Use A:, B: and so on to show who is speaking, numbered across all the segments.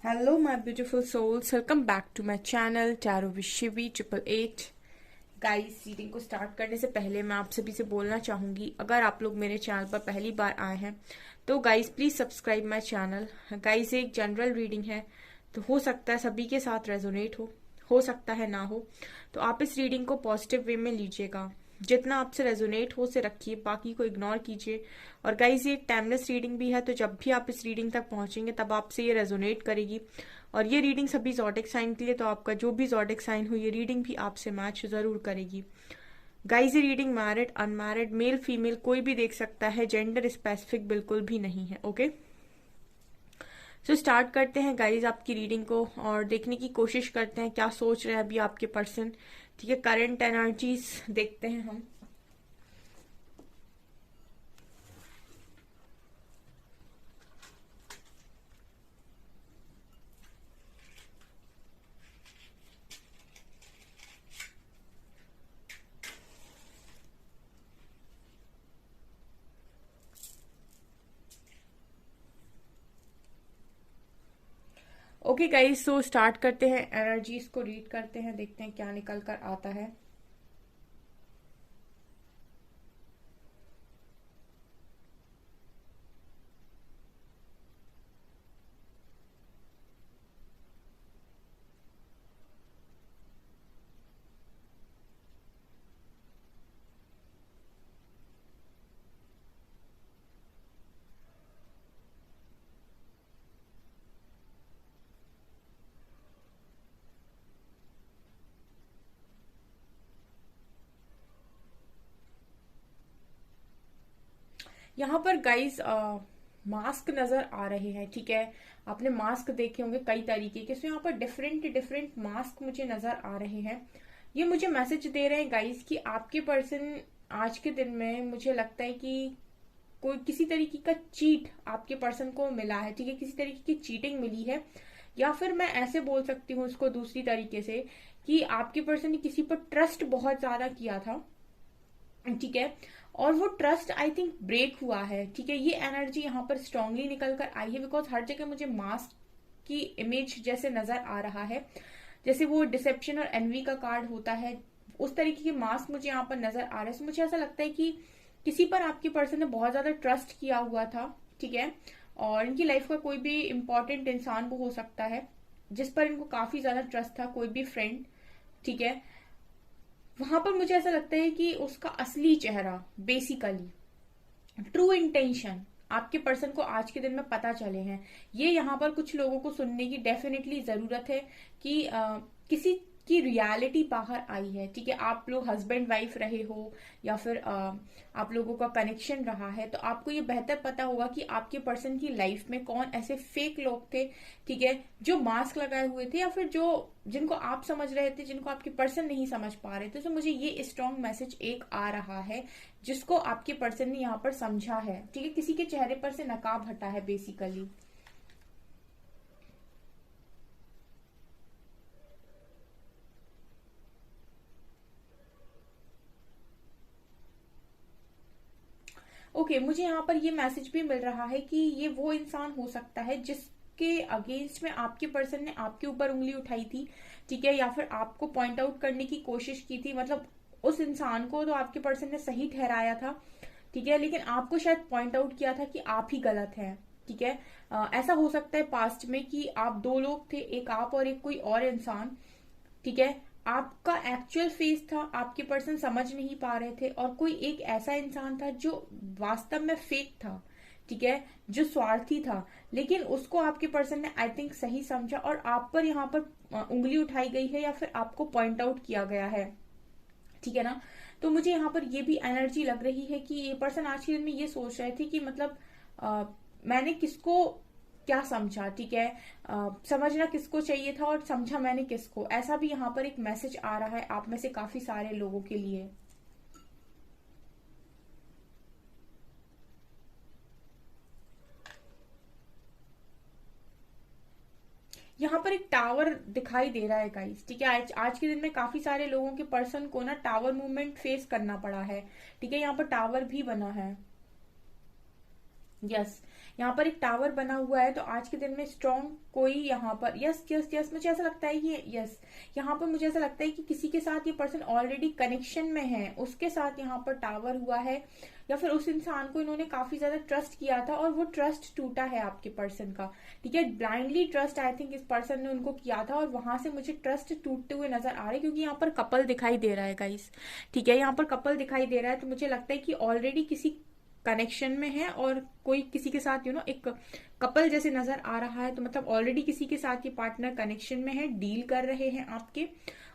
A: Hello, my beautiful souls. Welcome back to my channel Tarot with Shivi 888. Guys, reading को start करने से पहले मैं आप सभी से बोलना चाहूंगी, अगर आप लोग मेरे चैनल पर पहली बार आए हैं तो guys please subscribe my channel. Guys, एक जनरल रीडिंग है तो हो सकता है सभी के साथ रेजोनेट हो सकता है ना हो, तो आप इस रीडिंग को पॉजिटिव वे में लीजिएगा। जितना आपसे रेजोनेट हो से रखिए, बाकी को इग्नोर कीजिए। और गाइस, ये एक टाइमलेस रीडिंग भी है, तो जब भी आप इस रीडिंग तक पहुंचेंगे तब आपसे ये रेजोनेट करेगी। और ये रीडिंग सभी ज़ोडिक साइन के लिए, तो आपका जो भी ज़ोडिक साइन हो ये रीडिंग भी आपसे मैच ज़रूर करेगी। गाइस, ये reading married unmarried male female कोई भी देख सकता है, जेंडर स्पेसिफिक बिल्कुल भी नहीं है। ओके, सो स्टार्ट करते हैं गाइज आपकी रीडिंग को और देखने की कोशिश करते हैं क्या सोच रहे हैं अभी आपके पर्सन। ठीक है, करंट एनर्जीज देखते हैं हम। ओके गाइज, सो स्टार्ट करते हैं, एनर्जीज को रीड करते हैं, देखते हैं क्या निकल कर आता है। यहाँ पर गाइज मास्क नजर आ रहे हैं। ठीक है, आपने मास्क देखे होंगे कई तरीके के, सो यहाँ पर डिफरेंट डिफरेंट मास्क मुझे नजर आ रहे हैं। ये मुझे मैसेज दे रहे हैं गाइज कि आपके पर्सन आज के दिन में, मुझे लगता है कि कोई किसी तरीके का चीट आपके पर्सन को मिला है। ठीक है, किसी तरीके की चीटिंग मिली है, या फिर मैं ऐसे बोल सकती हूँ उसको दूसरी तरीके से कि आपके पर्सन ने किसी पर ट्रस्ट बहुत ज्यादा किया था। ठीक है, और वो ट्रस्ट आई थिंक ब्रेक हुआ है। ठीक है, ये एनर्जी यहाँ पर स्ट्रांगली निकल कर आई है, बिकॉज हर जगह मुझे मास्क की इमेज जैसे नजर आ रहा है, जैसे वो डिसेप्शन और एनवी का कार्ड होता है, उस तरीके के मास्क मुझे यहाँ पर नजर आ रहे हैं। मुझे ऐसा लगता है कि किसी पर आपके पर्सन ने बहुत ज्यादा ट्रस्ट किया हुआ था। ठीक है, और इनकी लाइफ का कोई भी इंपॉर्टेंट इंसान वो हो सकता है जिस पर इनको काफी ज्यादा ट्रस्ट था, कोई भी फ्रेंड। ठीक है, वहां पर मुझे ऐसा लगता है कि उसका असली चेहरा, बेसिकली ट्रू इंटेंशन आपके पर्सन को आज के दिन में पता चले हैं। ये यहाँ पर कुछ लोगों को सुनने की डेफिनेटली जरूरत है कि किसी की रियलिटी बाहर आई है। ठीक है, आप लोग हस्बैंड वाइफ रहे हो या फिर आप लोगों का कनेक्शन रहा है, तो आपको ये बेहतर पता होगा कि आपके पर्सन की लाइफ में कौन ऐसे फेक लोग थे। ठीक है, जो मास्क लगाए हुए थे, या फिर जो जिनको आप समझ रहे थे, जिनको आपके पर्सन नहीं समझ पा रहे थे। तो मुझे ये स्ट्रॉन्ग मैसेज एक आ रहा है जिसको आपके पर्सन ने यहाँ पर समझा है। ठीक है, किसी के चेहरे पर से नकाब हटा है बेसिकली। ओके, मुझे यहाँ पर ये मैसेज भी मिल रहा है कि ये वो इंसान हो सकता है जिसके अगेंस्ट में आपके पर्सन ने आपके ऊपर उंगली उठाई थी। ठीक है, या फिर आपको पॉइंट आउट करने की कोशिश की थी, मतलब उस इंसान को तो आपके पर्सन ने सही ठहराया था। ठीक है, लेकिन आपको शायद पॉइंट आउट किया था कि आप ही गलत हैं। ठीक है, ऐसा हो सकता है पास्ट में कि आप दो लोग थे, एक आप और एक कोई और इंसान। ठीक है, आपका एक्चुअल फेस था, आपके पर्सन समझ नहीं पा रहे थे, और कोई एक ऐसा इंसान था जो वास्तव में फेक था। ठीक है, जो स्वार्थी था, लेकिन उसको आपके पर्सन ने आई थिंक सही समझा और आप पर यहाँ पर उंगली उठाई गई है या फिर आपको पॉइंट आउट किया गया है। ठीक है ना, तो मुझे यहाँ पर ये भी एनर्जी लग रही है कि ये पर्सन आज के दिन में ये सोच रहे थे कि मतलब मैंने किसको क्या समझा। ठीक है, समझना किसको चाहिए था और समझा मैंने किसको, ऐसा भी यहाँ पर एक मैसेज आ रहा है आप में से काफी सारे लोगों के लिए। यहाँ पर एक टावर दिखाई दे रहा है गाइस। ठीक है, आज के दिन में काफी सारे लोगों के पर्सन को ना टावर मूवमेंट फेस करना पड़ा है। ठीक है, यहाँ पर टावर भी बना है। यस, यहाँ पर एक टावर बना हुआ है, तो आज के दिन में स्ट्रॉन्ग कोई यहाँ पर, यस यस यस, मुझे ऐसा लगता है कि यस, यहाँ पर मुझे ऐसा लगता है कि किसी के साथ ये पर्सन ऑलरेडी कनेक्शन में है, उसके साथ यहाँ पर टावर हुआ है, या फिर उस इंसान को इन्होंने काफी ज्यादा ट्रस्ट किया था और वो ट्रस्ट टूटा है आपके पर्सन का। ठीक है, ब्लाइंडली ट्रस्ट आई थिंक इस पर्सन ने उनको किया था, और वहां से मुझे ट्रस्ट टूटते हुए नजर आ रहे हैं, क्योंकि यहाँ पर कपल दिखाई दे रहा है गाइस। ठीक है, यहाँ पर कपल दिखाई दे रहा है, तो मुझे लगता है कि ऑलरेडी किसी कनेक्शन में है और कोई किसी के साथ एक कपल जैसे नजर आ रहा है, तो मतलब ऑलरेडी किसी के साथ ये पार्टनर कनेक्शन में है, डील कर रहे हैं आपके,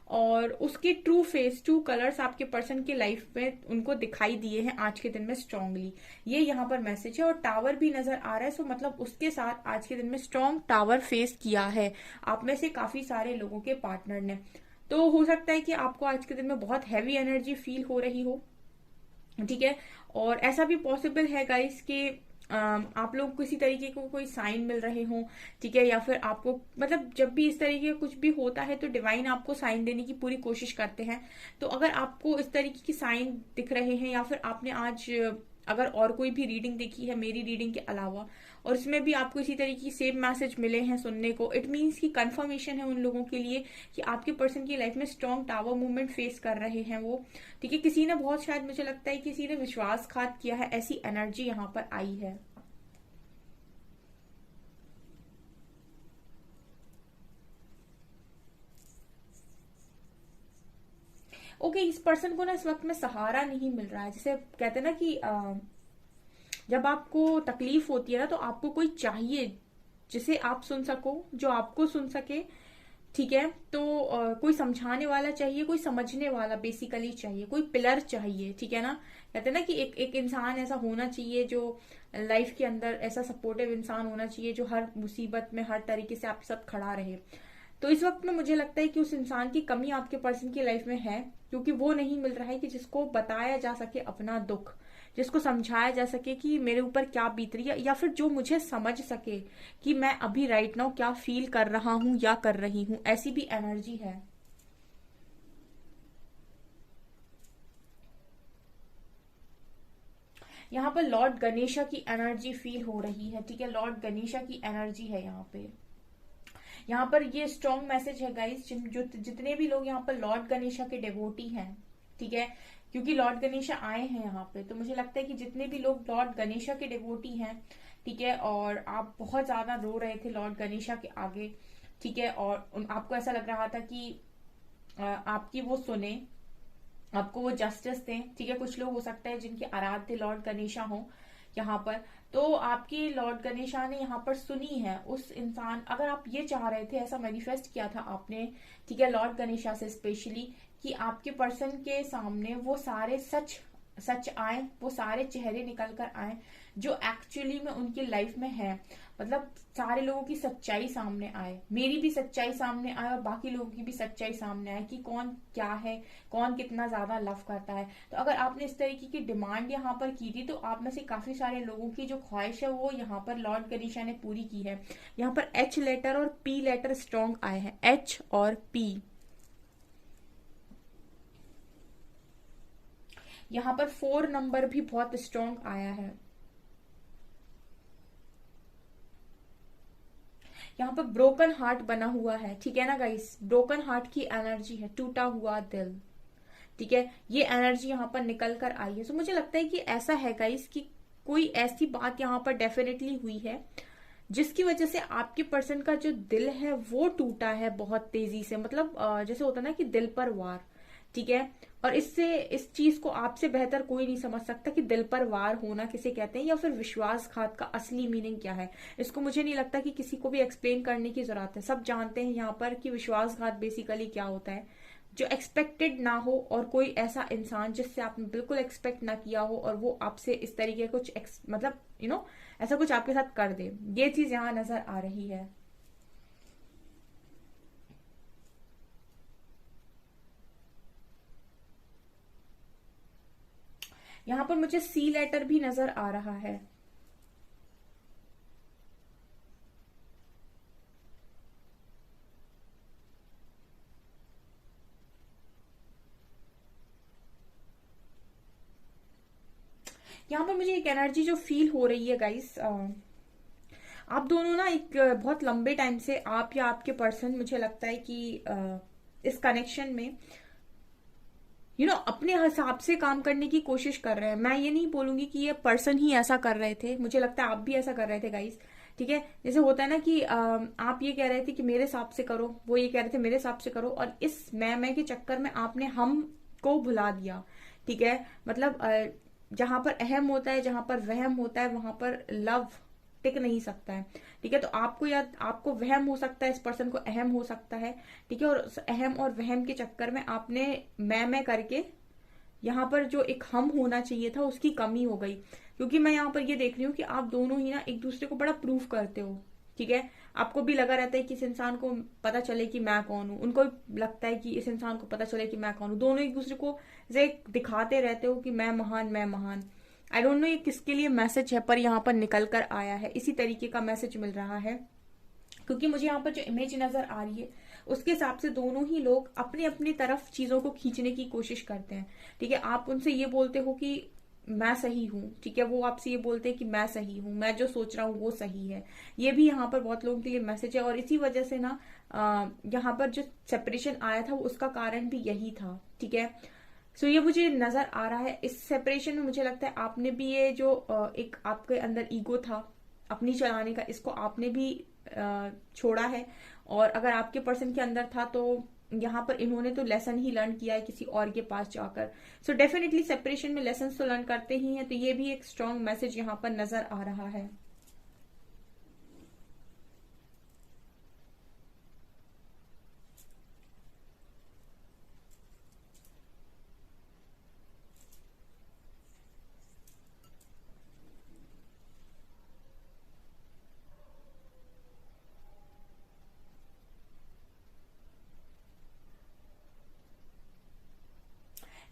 A: और उसके ट्रू फेस, ट्रू कलर्स आपके पर्सन की लाइफ में उनको दिखाई दिए हैं आज के दिन में स्ट्रांगली। ये यहाँ पर मैसेज है, और टावर भी नजर आ रहा है, सो मतलब उसके साथ आज के दिन में स्ट्रांग टावर फेस किया है आप में से काफी सारे लोगों के पार्टनर ने। तो हो सकता है कि आपको आज के दिन में बहुत हैवी एनर्जी फील हो रही हो। ठीक है, और ऐसा भी पॉसिबल है गाइस कि आप लोग किसी तरीके को कोई साइन मिल रहे हो। ठीक है, या फिर आपको मतलब जब भी इस तरीके का कुछ भी होता है तो डिवाइन आपको साइन देने की पूरी कोशिश करते हैं। तो अगर आपको इस तरीके की साइन दिख रहे हैं, या फिर आपने आज अगर और कोई भी रीडिंग देखी है मेरी रीडिंग के अलावा, और इसमें भी आपको इसी तरीके की सेम मैसेज मिले हैं सुनने को, इट मीन्स की कंफर्मेशन है उन लोगों के लिए कि आपके पर्सन की लाइफ में स्ट्रॉन्ग टावर मूवमेंट फेस कर रहे हैं वो। ठीक है, किसी ने बहुत, शायद मुझे लगता है किसी ने विश्वासघात किया है, ऐसी एनर्जी यहाँ पर आई है। ओके, इस पर्सन को ना इस वक्त में सहारा नहीं मिल रहा है। जैसे कहते हैं ना कि जब आपको तकलीफ होती है ना, तो आपको कोई चाहिए जिसे आप सुन सको, जो आपको सुन सके। ठीक है, तो कोई समझाने वाला चाहिए, कोई समझने वाला बेसिकली चाहिए, कोई पिलर चाहिए। ठीक है ना, कहते हैं ना कि एक एक इंसान ऐसा होना चाहिए जो लाइफ के अंदर ऐसा सपोर्टिव इंसान होना चाहिए, जो हर मुसीबत में हर तरीके से आपके साथ खड़ा रहे। तो इस वक्त में मुझे लगता है कि उस इंसान की कमी आपके पर्सन की लाइफ में है, क्योंकि वो नहीं मिल रहा है कि जिसको बताया जा सके अपना दुख, जिसको समझाया जा सके कि मेरे ऊपर क्या बीत रही है, या फिर जो मुझे समझ सके कि मैं अभी राइट नाउ क्या फील कर रहा हूं या कर रही हूं। ऐसी भी एनर्जी है। यहाँ पर लॉर्ड गणेशा की एनर्जी फील हो रही है। ठीक है, लॉर्ड गणेशा की एनर्जी है यहाँ पे। यहाँ पर ये स्ट्रॉन्ग मैसेज है गाइस, जो जितने भी लोग यहाँ पर लॉर्ड गणेशा के डिवोटी हैं। ठीक है, क्योंकि लॉर्ड गणेशा आए हैं यहाँ पे, तो मुझे लगता है कि जितने भी लोग लॉर्ड गणेशा के डिवोटी हैं, ठीक है, और आप बहुत ज्यादा रो रहे थे लॉर्ड गणेशा के आगे। ठीक है, और आपको ऐसा लग रहा था कि आपकी वो सुने, आपको वो जस्टिस दें। ठीक है, कुछ लोग हो सकता है जिनके आराध्य लॉर्ड गणेशा हो यहाँ पर, तो आपकी लॉर्ड गणेशा ने यहाँ पर सुनी है उस इंसान, अगर आप ये चाह रहे थे, ऐसा मैनिफेस्ट किया था आपने, ठीक है, लॉर्ड गणेशा से स्पेशली, कि आपके पर्सन के सामने वो सारे सच सच आए, वो सारे चेहरे निकल कर आए जो एक्चुअली में उनकी लाइफ में है। मतलब सारे लोगों की सच्चाई सामने आए, मेरी भी सच्चाई सामने आए, और बाकी लोगों की भी सच्चाई सामने आए कि कौन क्या है, कौन कितना ज्यादा लव करता है। तो अगर आपने इस तरीके की डिमांड यहाँ पर की थी, तो आप में से काफी सारे लोगों की जो ख्वाहिश है वो यहाँ पर लॉर्ड गणेशा ने पूरी की है। यहाँ पर एच लेटर और पी लेटर स्ट्रॉन्ग आए हैं, एच और पी। यहाँ पर 4 नंबर भी बहुत स्ट्रॉन्ग आया है। यहाँ पर ब्रोकन हार्ट बना हुआ है। ठीक है ना गाइस, ब्रोकन हार्ट की एनर्जी है, टूटा हुआ दिल। ठीक है, ये एनर्जी यहाँ पर निकल कर आई है। तो मुझे लगता है कि ऐसा है गाइस कि कोई ऐसी बात यहाँ पर डेफिनेटली हुई है जिसकी वजह से आपके पर्सन का जो दिल है वो टूटा है बहुत तेजी से। मतलब जैसे होता है ना कि दिल पर वार। ठीक है, और इससे इस चीज को आपसे बेहतर कोई नहीं समझ सकता कि दिल पर वार होना किसे कहते हैं, या फिर विश्वासघात का असली मीनिंग क्या है। इसको मुझे नहीं लगता कि किसी को भी एक्सप्लेन करने की जरूरत है, सब जानते हैं यहाँ पर कि विश्वासघात बेसिकली क्या होता है। जो एक्सपेक्टेड ना हो, और कोई ऐसा इंसान जिससे आपने बिल्कुल एक्सपेक्ट ना किया हो, और वो आपसे इस तरीके कुछ मतलब ऐसा कुछ आपके साथ कर दे, ये चीज यहाँ नजर आ रही है। यहाँ पर मुझे सी लेटर भी नजर आ रहा है। यहाँ पर मुझे एक एनर्जी जो फील हो रही है गाइस, आप दोनों ना एक बहुत लंबे टाइम से, आप या आपके पर्सन, मुझे लगता है कि इस कनेक्शन में अपने हिसाब से काम करने की कोशिश कर रहे हैं। मैं ये नहीं बोलूंगी कि ये पर्सन ही ऐसा कर रहे थे, मुझे लगता है आप भी ऐसा कर रहे थे गाइस। ठीक है, जैसे होता है ना कि आप ये कह रहे थे कि मेरे हिसाब से करो, वो ये कह रहे थे मेरे हिसाब से करो, और इस मैं के चक्कर में आपने हम को भुला दिया। ठीक है, मतलब जहां पर अहम होता है, जहां पर वहम होता है, वहां पर लव टिक नहीं सकता है। ठीक है, तो आपको या आपको वहम हो सकता है, इस पर्सन को अहम हो सकता है। ठीक है, और उस अहम और वहम के चक्कर में आपने मैं करके यहाँ पर जो एक हम होना चाहिए था उसकी कमी हो गई। क्योंकि मैं यहाँ पर ये देख रही हूँ कि आप दोनों ही ना एक दूसरे को बड़ा प्रूफ करते हो। ठीक है, आपको भी लगा रहता है कि इस इंसान को पता चले कि मैं कौन हूँ, उनको भी लगता है कि इस इंसान को पता चले कि मैं कौन हूँ। दोनों एक दूसरे को जैसे दिखाते रहते हो कि मैं महान, मैं महान। आई डोंट नो ये किसके लिए मैसेज है, पर यहाँ पर निकल कर आया है, इसी तरीके का मैसेज मिल रहा है। क्योंकि मुझे यहाँ पर जो इमेज नजर आ रही है उसके हिसाब से दोनों ही लोग अपनी अपनी तरफ चीजों को खींचने की कोशिश करते हैं। ठीक है, आप उनसे ये बोलते हो कि मैं सही हूँ, ठीक है, वो आपसे ये बोलते हैं कि मैं सही हूँ, मैं जो सोच रहा हूँ वो सही है। ये भी यहाँ पर बहुत लोगों के लिए मैसेज है, और इसी वजह से ना यहाँ पर जो सेपरेशन आया था वो उसका कारण भी यही था। ठीक है, सो ये मुझे नजर आ रहा है। इस सेपरेशन में मुझे लगता है आपने भी ये जो एक आपके अंदर ईगो था अपनी चलाने का, इसको आपने भी छोड़ा है। और अगर आपके पर्सन के अंदर था तो यहाँ पर इन्होंने तो लेसन ही लर्न किया है किसी और के पास जाकर। सो डेफिनेटली सेपरेशन में लेसन तो लर्न करते ही हैं, तो ये भी एक स्ट्रॉन्ग मैसेज यहाँ पर नजर आ रहा है।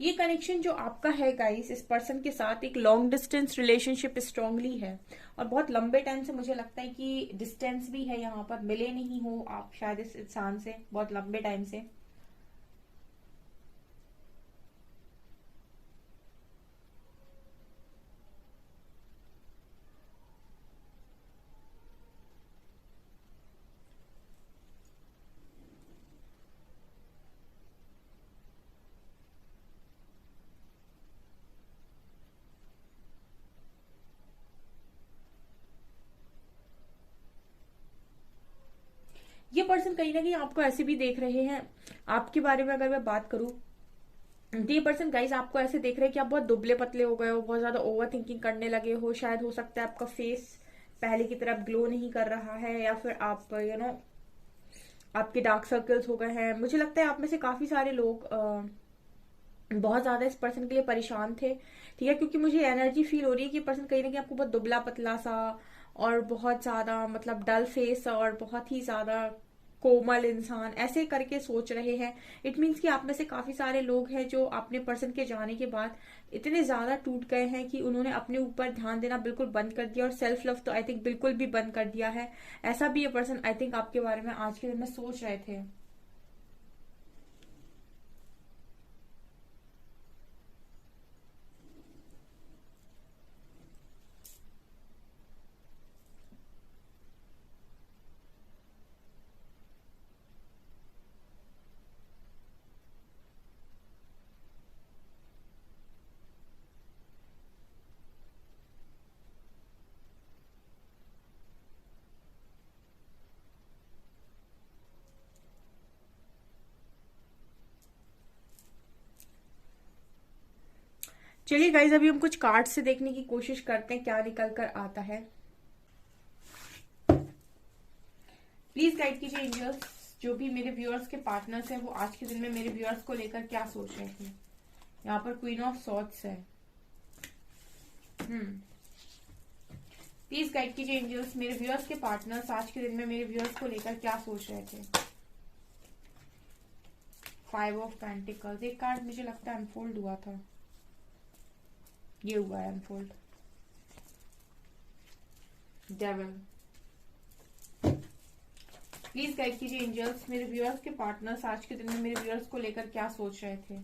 A: ये कनेक्शन जो आपका है गाइस इस पर्सन के साथ, एक लॉन्ग डिस्टेंस रिलेशनशिप स्ट्रांगली है। और बहुत लंबे टाइम से मुझे लगता है कि डिस्टेंस भी है, यहाँ पर मिले नहीं हो आप शायद इस इंसान से बहुत लंबे टाइम से। ये पर्सन कहीं ना कहीं आपको ऐसे भी देख रहे हैं। आपके बारे में अगर मैं बात करूं तो ये पर्सन गाइस आपको ऐसे देख रहे हैं कि आप बहुत दुबले पतले हो गए हो, बहुत ज्यादा ओवर थिंकिंग करने लगे हो। शायद हो सकता है आपका फेस पहले की तरह ग्लो नहीं कर रहा है, या फिर आप आपके डार्क सर्कल्स हो गए हैं। मुझे लगता है आप में से काफी सारे लोग बहुत ज्यादा इस पर्सन के लिए परेशान थे। ठीक है, क्योंकि मुझे एनर्जी फील हो रही है कि पर्सन कहीं ना कहीं आपको बहुत दुबला पतला सा और बहुत ज्यादा मतलब डल फेस और बहुत ही ज्यादा कोमल इंसान ऐसे करके सोच रहे हैं। इट मीन्स कि आप में से काफी सारे लोग हैं जो अपने पर्सन के जाने के बाद इतने ज्यादा टूट गए हैं कि उन्होंने अपने ऊपर ध्यान देना बिल्कुल बंद कर दिया, और सेल्फ लव तो आई थिंक बिल्कुल भी बंद कर दिया है। ऐसा भी ये पर्सन आई थिंक आपके बारे में आज के दिन में सोच रहे थे। चलिए गाइज, अभी हम कुछ कार्ड से देखने की कोशिश करते हैं क्या निकल कर आता है। प्लीज गाइड कीजिए एंजल्स, जो भी मेरे व्यूअर्स के पार्टनर्स हैं वो आज के दिन में मेरे व्यूअर्स को लेकर क्या सोच रहे थे। यहाँ पर क्वीन ऑफ सॉर्ड्स है। प्लीज गाइड कीजिए एंजल्स, मेरे व्यूअर्स के पार्टनर्स आज के दिन में मेरे व्यूअर्स को लेकर क्या सोच रहे थे। 5 ऑफ पेंटिकल्स, एक कार्ड मुझे लगता है अनफोल्ड हुआ था, ये हुआ है अनफोल्ड। डेविल, प्लीज गाइड कीजिए एंजल्स, मेरे व्यूअर्स के पार्टनर्स आज के दिन में मेरे व्यूअर्स को लेकर क्या सोच रहे थे।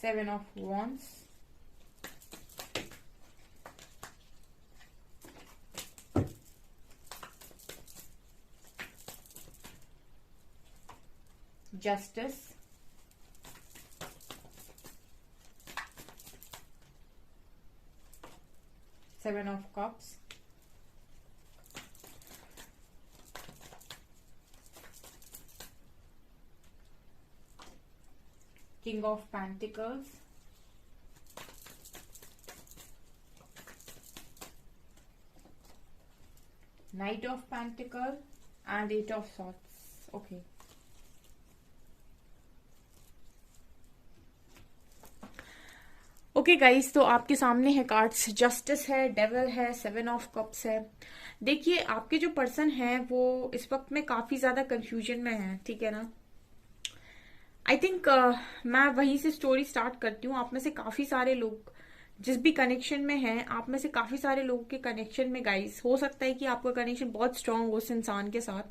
A: 7 of Wands, Justice, Seven of Cups, King of Pentacles, Knight of Pentacles and Eight of Swords. Okay. Okay guys, तो आपके सामने है कार्ड्स, जस्टिस है, डेविल है, 7 ऑफ कप्स है। देखिए, आपके जो पर्सन है वो इस वक्त में काफी ज्यादा कंफ्यूजन में है, ठीक है ना। आई थिंक मैं वहीं से स्टोरी स्टार्ट करती हूँ। आप में से काफी सारे लोग जिस भी कनेक्शन में हैं, आप में से काफी सारे लोगों के कनेक्शन में गाइस हो सकता है कि आपका कनेक्शन बहुत स्ट्रांग हो उस इंसान के साथ,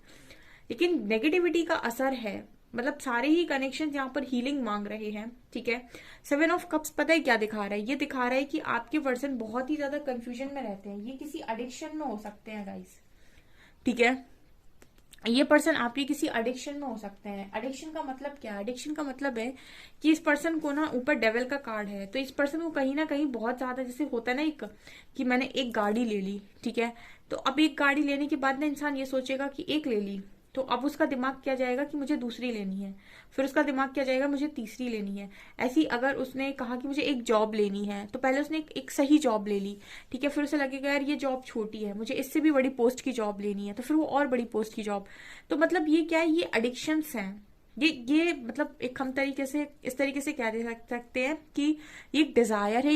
A: लेकिन नेगेटिविटी का असर है। मतलब सारे ही कनेक्शन यहाँ पर हीलिंग मांग रहे हैं, ठीक है। 7 ऑफ कप्स पता है क्या दिखा रहा है? ये दिखा रहा है कि आपके पर्सन बहुत ही ज्यादा कंफ्यूजन में रहते हैं। ये किसी एडिक्शन में हो सकते हैं गाइस, ठीक है। ये पर्सन आपके किसी एडिक्शन में हो सकते हैं। एडिक्शन का मतलब क्या है? एडिक्शन का मतलब है कि इस पर्सन को ना, ऊपर डेविल का कार्ड है, तो इस पर्सन को कहीं ना कहीं बहुत ज्यादा, जैसे होता है ना एक, कि मैंने एक गाड़ी ले ली, ठीक है, तो अब एक गाड़ी लेने के बाद ना इंसान ये सोचेगा कि एक ले ली, तो अब उसका दिमाग क्या जाएगा कि मुझे दूसरी लेनी है, फिर उसका दिमाग क्या जाएगा मुझे तीसरी लेनी है। ऐसी अगर उसने कहा कि मुझे एक जॉब लेनी है, तो पहले उसने एक सही जॉब ले ली, ठीक है, फिर उसे लगेगा यार ये जॉब छोटी है, मुझे इससे भी बड़ी पोस्ट की जॉब लेनी है, तो फिर वो और बड़ी पोस्ट की जॉब। तो मतलब ये क्या है? ये एडिक्शंस हैं। ये मतलब एक हम तरीके से इस तरीके से क्या दे सकते हैं कि ये एक डिजायर है,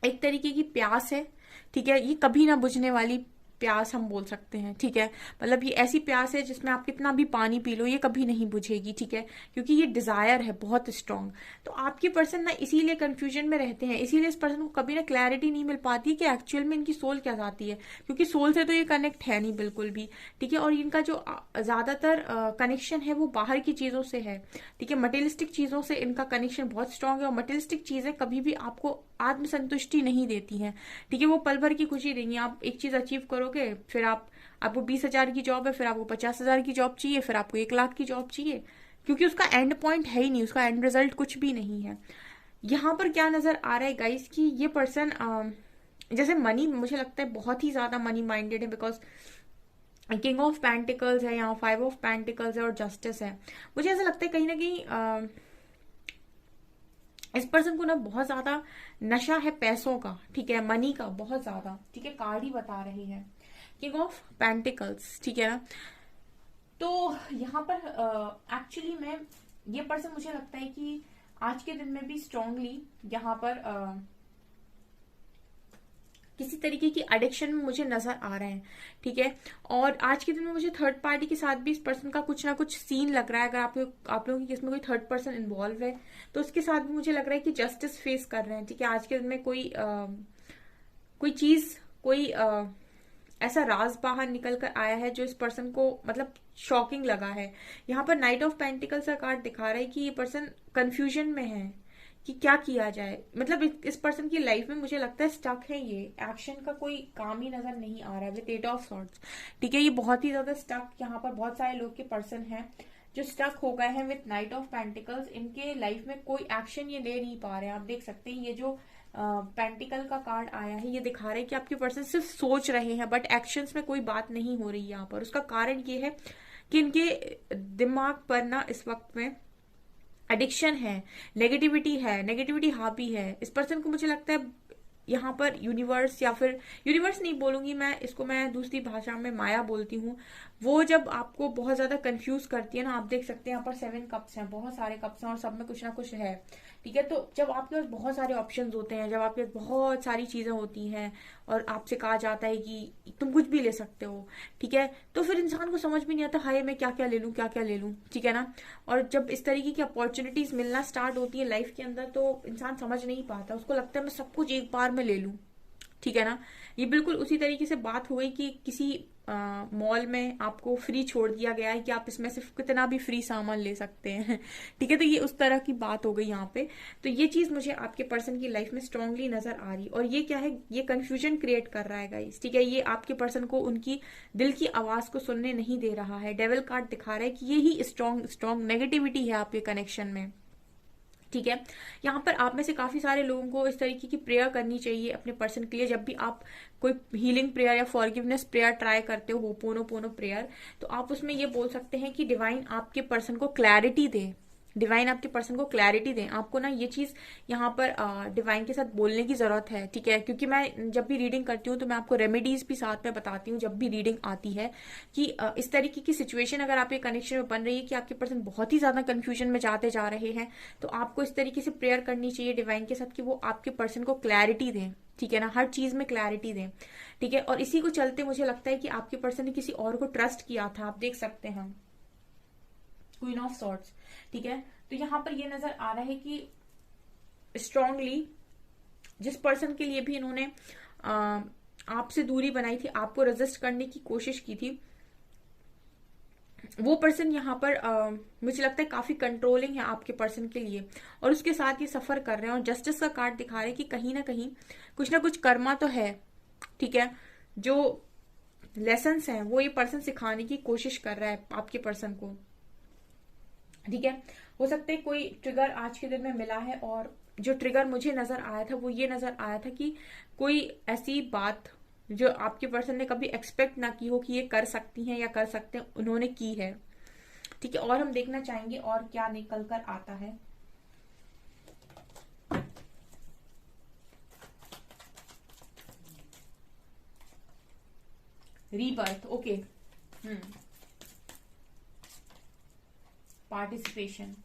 A: एक तरीके की प्यास है, ठीक है। ये कभी ना बुझने वाली प्यास हम बोल सकते हैं, ठीक है। मतलब ये ऐसी प्यास है जिसमें आप कितना भी पानी पी लो ये कभी नहीं बुझेगी, ठीक है, क्योंकि ये डिजायर है बहुत स्ट्रांग। तो आपके पर्सन ना इसीलिए कंफ्यूजन में रहते हैं, इसीलिए इस पर्सन को कभी ना क्लैरिटी नहीं मिल पाती कि एक्चुअल में इनकी सोल क्या चाहती है, क्योंकि सोल से तो ये कनेक्ट है नहीं बिल्कुल भी, ठीक है। और इनका जो ज्यादातर कनेक्शन है वो बाहर की चीजों से है, ठीक है। मटेरियलिस्टिक चीजों से इनका कनेक्शन बहुत स्ट्रांग है, और मटेरियलिस्टिक चीजें कभी भी आपको आत्मसंतुष्टि नहीं देती हैं, ठीक है। वो पल भर की खुशी देंगी। आप एक चीज अचीव करोगे, फिर आपको 20,000 की जॉब है, फिर आपको 50,000 की जॉब चाहिए, फिर आपको 1 लाख की जॉब चाहिए, क्योंकि उसका एंड पॉइंट है ही नहीं, उसका एंड रिजल्ट कुछ भी नहीं है। यहाँ पर क्या नजर आ रहा है गाइस कि ये पर्सन जैसे मनी, मुझे लगता है बहुत ही ज्यादा मनी माइंडेड है, बिकॉज किंग ऑफ पेंटिकल्स है यहाँ, 5 ऑफ पेंटिकल्स है और जस्टिस है। मुझे ऐसा लगता है कहीं ना कहीं इस पर्सन को ना बहुत ज्यादा नशा है पैसों का, ठीक है, मनी का बहुत ज्यादा, ठीक है। कार्ड ही बता रहे हैं किंग ऑफ पेंटिकल्स, ठीक है ना। तो यहाँ पर एक्चुअली में ये पर्सन मुझे लगता है कि आज के दिन में भी स्ट्रांगली यहाँ पर किसी तरीके की एडिक्शन में मुझे नजर आ रहे हैं, ठीक है। और आज के दिन में मुझे थर्ड पार्टी के साथ भी इस पर्सन का कुछ ना कुछ सीन लग रहा है। अगर आप लोगों की इसमें कोई थर्ड पर्सन इन्वॉल्व है तो उसके साथ भी मुझे लग रहा है कि जस्टिस फेस कर रहे हैं, ठीक है। आज के दिन में कोई चीज, कोई ऐसा राज बाहर निकल कर आया है जो इस पर्सन को मतलब शॉकिंग लगा है। यहाँ पर नाइट ऑफ पेंटिकल्स का कार्ड दिखा रहा है कि ये पर्सन कंफ्यूजन में है कि क्या किया जाए। मतलब इस पर्सन की लाइफ में मुझे लगता है स्टक है, ये एक्शन का कोई काम ही नजर नहीं आ रहा है विद 8 ऑफ सॉर्ड्स, ठीक है। ये बहुत ही ज्यादा स्टक, यहाँ पर बहुत सारे लोग के पर्सन हैं जो स्टक हो गए हैं विद नाइट ऑफ पेंटिकल्स। इनके लाइफ में कोई एक्शन ये ले नहीं पा रहे हैं। आप देख सकते हैं ये जो पेंटिकल का कार्ड आया है ये दिखा रहा है कि आपके पर्सन सिर्फ सोच रहे हैं बट एक्शंस में कोई बात नहीं हो रही यहाँ पर। उसका कारण ये है कि इनके दिमाग पर ना इस वक्त में एडिक्शन है, नेगेटिविटी हावी है। इस पर्सन को मुझे लगता है यहाँ पर यूनिवर्स, या फिर यूनिवर्स नहीं बोलूंगी मैं इसको, मैं दूसरी भाषा में माया बोलती हूँ, वो जब आपको बहुत ज्यादा कंफ्यूज करती है ना। आप देख सकते हैं यहाँ पर 7 कप्स हैं, बहुत सारे कप्स हैं और सब में कुछ ना कुछ है, ठीक है। तो जब आपके पास बहुत सारे ऑप्शंस होते हैं, जब आपके पास बहुत सारी चीजें होती हैं और आपसे कहा जाता है कि तुम कुछ भी ले सकते हो, ठीक है, तो फिर इंसान को समझ भी नहीं आता हाय मैं क्या क्या ले लूं, क्या क्या ले लूं, ठीक है ना। और जब इस तरीके की अपॉर्चुनिटीज मिलना स्टार्ट होती है लाइफ के अंदर तो इंसान समझ नहीं पाता, उसको लगता है मैं सब कुछ एक बार में ले लूं, ठीक है ना। ये बिल्कुल उसी तरीके से बात हो गई कि किसी मॉल में आपको फ्री छोड़ दिया गया है कि आप इसमें सिर्फ कितना भी फ्री सामान ले सकते हैं। ठीक है, तो ये उस तरह की बात हो गई यहाँ पे। तो ये चीज मुझे आपके पर्सन की लाइफ में स्ट्रांगली नजर आ रही, और ये क्या है, ये कंफ्यूजन क्रिएट कर रहा है गाइस। ठीक है, ये आपके पर्सन को उनकी दिल की आवाज को सुनने नहीं दे रहा है। डेविल कार्ड दिखा रहा है कि ये ही स्ट्रॉन्ग स्ट्रॉन्ग नेगेटिविटी है आपके कनेक्शन में। ठीक है, यहाँ पर आप में से काफी सारे लोगों को इस तरीके की प्रेयर करनी चाहिए अपने पर्सन के लिए। जब भी आप कोई हीलिंग प्रेयर या फॉरगिवनेस प्रेयर ट्राई करते हो, पोनो पोनो प्रेयर, तो आप उसमें ये बोल सकते हैं कि डिवाइन आपके पर्सन को क्लैरिटी दे, डिवाइन आपके पर्सन को क्लैरिटी दें। आपको ना ये चीज यहाँ पर डिवाइन के साथ बोलने की जरूरत है। ठीक है, क्योंकि मैं जब भी रीडिंग करती हूँ तो मैं आपको रेमेडीज भी साथ में बताती हूँ जब भी रीडिंग आती है, कि इस तरीके की सिचुएशन अगर आपके कनेक्शन में बन रही है कि आपके पर्सन बहुत ही ज्यादा कंफ्यूजन में जाते जा रहे हैं, तो आपको इस तरीके से प्रेयर करनी चाहिए डिवाइन के साथ कि वो आपके पर्सन को क्लैरिटी दें। ठीक है ना, हर चीज में क्लैरिटी दें। ठीक है, और इसी को चलते मुझे लगता है कि आपके पर्सन ने किसी और को ट्रस्ट किया था। आप देख सकते हैं क्वीन ऑफ सॉर्ड्स। ठीक है, तो यहां पर ये नजर आ रहा है कि स्ट्रांगली जिस पर्सन के लिए भी इन्होंने आपसे दूरी बनाई थी, आपको रेजिस्ट करने की कोशिश की थी, वो पर्सन यहाँ पर मुझे लगता है काफी कंट्रोलिंग है आपके पर्सन के लिए, और उसके साथ ये सफर कर रहे हैं। और जस्टिस का कार्ड दिखा रहे हैं कि कहीं ना कुछ कर्मा तो है। ठीक है, जो लेसन्स हैं वो ये पर्सन सिखाने की कोशिश कर रहा है आपके पर्सन को। ठीक है, हो सकता है कोई ट्रिगर आज के दिन में मिला है, और जो ट्रिगर मुझे नजर आया था वो ये नजर आया था कि कोई ऐसी बात जो आपके पर्सन ने कभी एक्सपेक्ट ना की हो कि ये कर सकती हैं या कर सकते हैं, उन्होंने की है। ठीक है, और हम देखना चाहेंगे और क्या निकल कर आता है। रीबर्थ, ओके, पार्टिसिपेशन,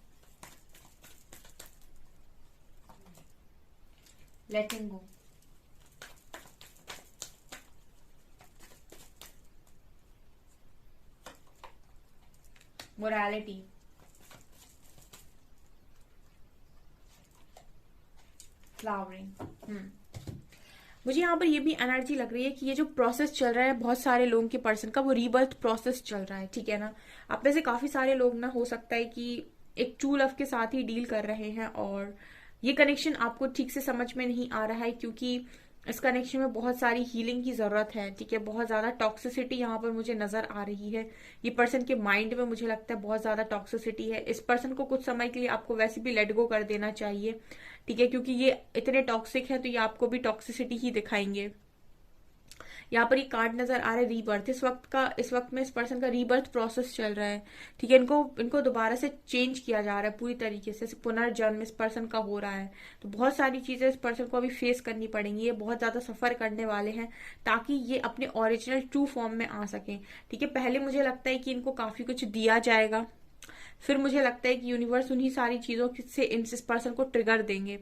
A: लेटिंग गो, मोरालिटी, फ्लावरिंग। मुझे यहाँ पर ये भी एनर्जी लग रही है कि ये जो प्रोसेस चल रहा है बहुत सारे लोगों के पर्सन का, वो रीबर्थ प्रोसेस चल रहा है। ठीक है ना, आप में से काफी सारे लोग ना हो सकता है कि एक ट्रू लव के साथ ही डील कर रहे हैं, और ये कनेक्शन आपको ठीक से समझ में नहीं आ रहा है क्योंकि इस कनेक्शन में बहुत सारी हीलिंग की जरूरत है। ठीक है, बहुत ज्यादा टॉक्सिसिटी यहाँ पर मुझे नजर आ रही है। ये पर्सन के माइंड में मुझे लगता है बहुत ज्यादा टॉक्सिसिटी है। इस पर्सन को कुछ समय के लिए आपको वैसे भी लेट गो कर देना चाहिए। ठीक है, क्योंकि ये इतने टॉक्सिक है तो ये आपको भी टॉक्सिसिटी ही दिखाएंगे। यहाँ पर ये कार्ड नजर आ रहा है रीबर्थ। इस वक्त में इस पर्सन का रीबर्थ प्रोसेस चल रहा है। ठीक है, इनको दोबारा से चेंज किया जा रहा है पूरी तरीके से, पुनर्जन्म इस पर्सन का हो रहा है। तो बहुत सारी चीजें इस पर्सन को अभी फेस करनी पड़ेंगी। ये बहुत ज्यादा सफर करने वाले हैं ताकि ये अपने ओरिजिनल ट्रू फॉर्म में आ सकें। ठीक है, पहले मुझे लगता है कि इनको काफी कुछ दिया जाएगा, फिर मुझे लगता है कि यूनिवर्स उन्हीं सारी चीजों से इस पर्सन को ट्रिगर देंगे।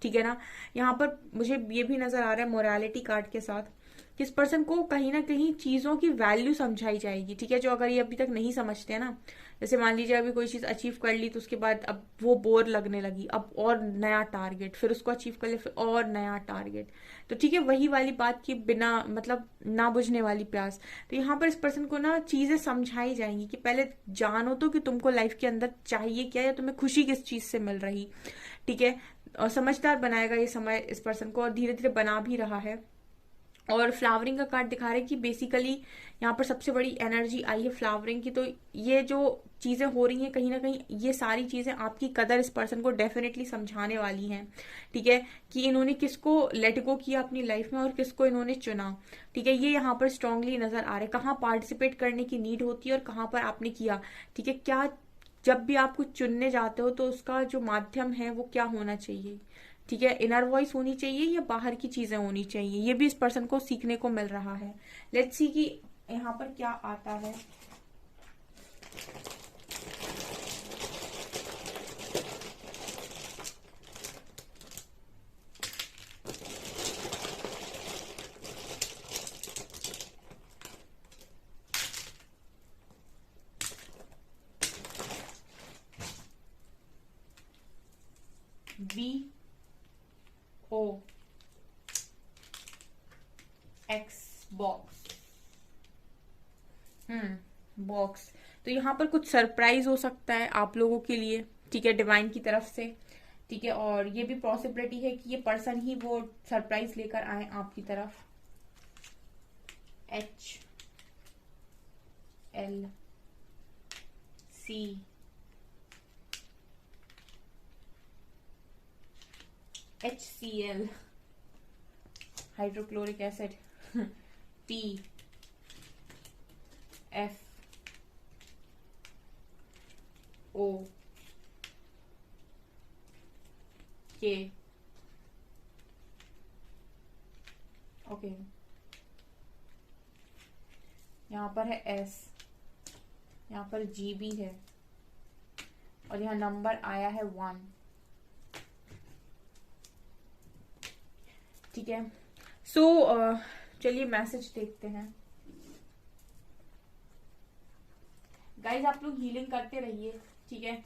A: ठीक है ना, यहाँ पर मुझे ये भी नजर आ रहा है मोरालिटी कार्ड के साथ, किस पर्सन को कहीं ना कहीं चीजों की वैल्यू समझाई जाएगी। ठीक है, जो अगर ये अभी तक नहीं समझते हैं ना, जैसे मान लीजिए अभी कोई चीज अचीव कर ली तो उसके बाद अब वो बोर लगने लगी, अब और नया टारगेट, फिर उसको अचीव कर ले फिर और नया टारगेट। तो ठीक है, वही वाली बात की बिना मतलब ना बुझने वाली प्यास। तो यहाँ पर इस पर्सन को ना चीजें समझाई जाएंगी कि पहले जानो तो कि तुमको लाइफ के अंदर चाहिए क्या, या तुम्हें खुशी किस चीज से मिल रही। ठीक है, और समझदार बनाएगा ये समय इस पर्सन को, और धीरे धीरे बना भी रहा है। और फ्लावरिंग का कार्ड दिखा रहे हैं कि बेसिकली यहाँ पर सबसे बड़ी एनर्जी आई है फ्लावरिंग की। तो ये जो चीजें हो रही हैं कहीं ना कहीं ये सारी चीजें आपकी कदर इस पर्सन को डेफिनेटली समझाने वाली हैं। ठीक है, कि इन्होंने किसको लेट गो किया अपनी लाइफ में और किसको इन्होंने चुना। ठीक है, ये यहाँ पर स्ट्रांगली नजर आ रहा है कहाँ पार्टिसिपेट करने की नीड होती है और कहाँ पर आपने किया। ठीक है, क्या जब भी आप कुछ चुनने जाते हो तो उसका जो माध्यम है वो क्या होना चाहिए। ठीक है, इनर वॉइस होनी चाहिए या बाहर की चीजें होनी चाहिए, ये भी इस पर्सन को सीखने को मिल रहा है। लेट्स सी कि यहाँ पर क्या आता है। B O X box, box. तो यहाँ पर कुछ सरप्राइज हो सकता है आप लोगों के लिए, ठीक है, डिवाइन की तरफ से, ठीक है। और ये भी पॉसिबिलिटी है कि ये पर्सन ही वो सरप्राइज लेकर आए आपकी तरफ। HLC HCl hydrochloric acid PFOK okay. यहाँ पर है S, यहाँ पर G भी है, और यहाँ नंबर आया है 1, ठीक है। सो चलिए मैसेज देखते हैं। गाइज आप लोग हीलिंग करते रहिए, ठीक है।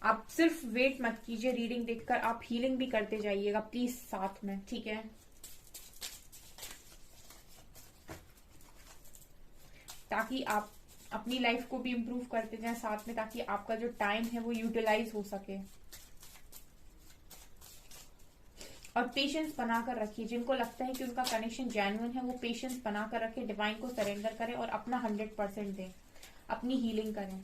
A: आप सिर्फ वेट मत कीजिए रीडिंग देखकर, आप हीलिंग भी करते जाइएगा प्लीज साथ में, ठीक है। ताकि आप अपनी लाइफ को भी इम्प्रूव करते जाएं साथ में, ताकि आपका जो टाइम है वो यूटिलाइज हो सके। और पेशेंस बनाकर रखिए, जिनको लगता है कि उनका कनेक्शन जेन्युइन है वो पेशेंस बनाकर रखे, डिवाइन को सरेंडर करें और अपना 100% दें, अपनी हीलिंग करें।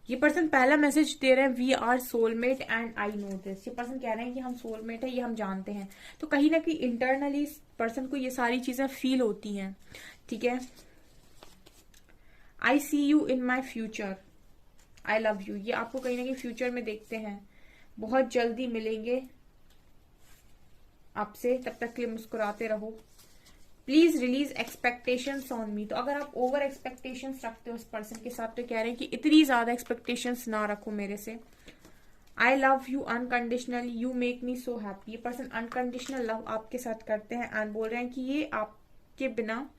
A: ये पर्सन पहला मैसेज दे रहे हैं, we are soulmate and I know this. ये पर्सन कह रहे हैं कि हम सोलमेट है, ये हम जानते हैं। तो कहीं ना कहीं इंटरनली पर्सन को ये सारी चीजें फील होती हैं, ठीक है। I see you in my future, I love you. ये आपको कहीं ना कहीं फ्यूचर में देखते हैं, बहुत जल्दी मिलेंगे आपसे, तब तक के लिए मुस्कुराते रहो। Please release expectations on me. तो अगर आप ओवर एक्सपेक्टेशंस रखते हो उस पर्सन के साथ, तो कह रहे हैं कि इतनी ज्यादा एक्सपेक्टेशंस ना रखो मेरे से। आई love you unconditionally, you make me so happy. ये पर्सन अनकंडीशनल लव आपके साथ करते हैं एंड बोल रहे हैं कि ये आपके बिना,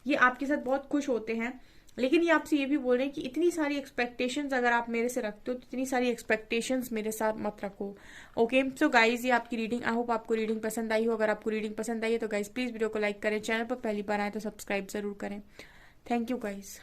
A: ये आपके साथ बहुत खुश होते हैं। लेकिन ये आपसे ये भी बोल रहे हैं कि इतनी सारी एक्सपेक्टेशंस अगर आप मेरे से रखते हो तो इतनी सारी एक्सपेक्टेशंस मेरे साथ मत रखो। ओके सो गाइज ये आपकी रीडिंग, आई होप आपको रीडिंग पसंद आई हो। अगर आपको रीडिंग पसंद आई है तो गाइज प्लीज वीडियो को लाइक करें, चैनल पर पहली बार आए तो सब्सक्राइब जरूर करें। Thank you guys.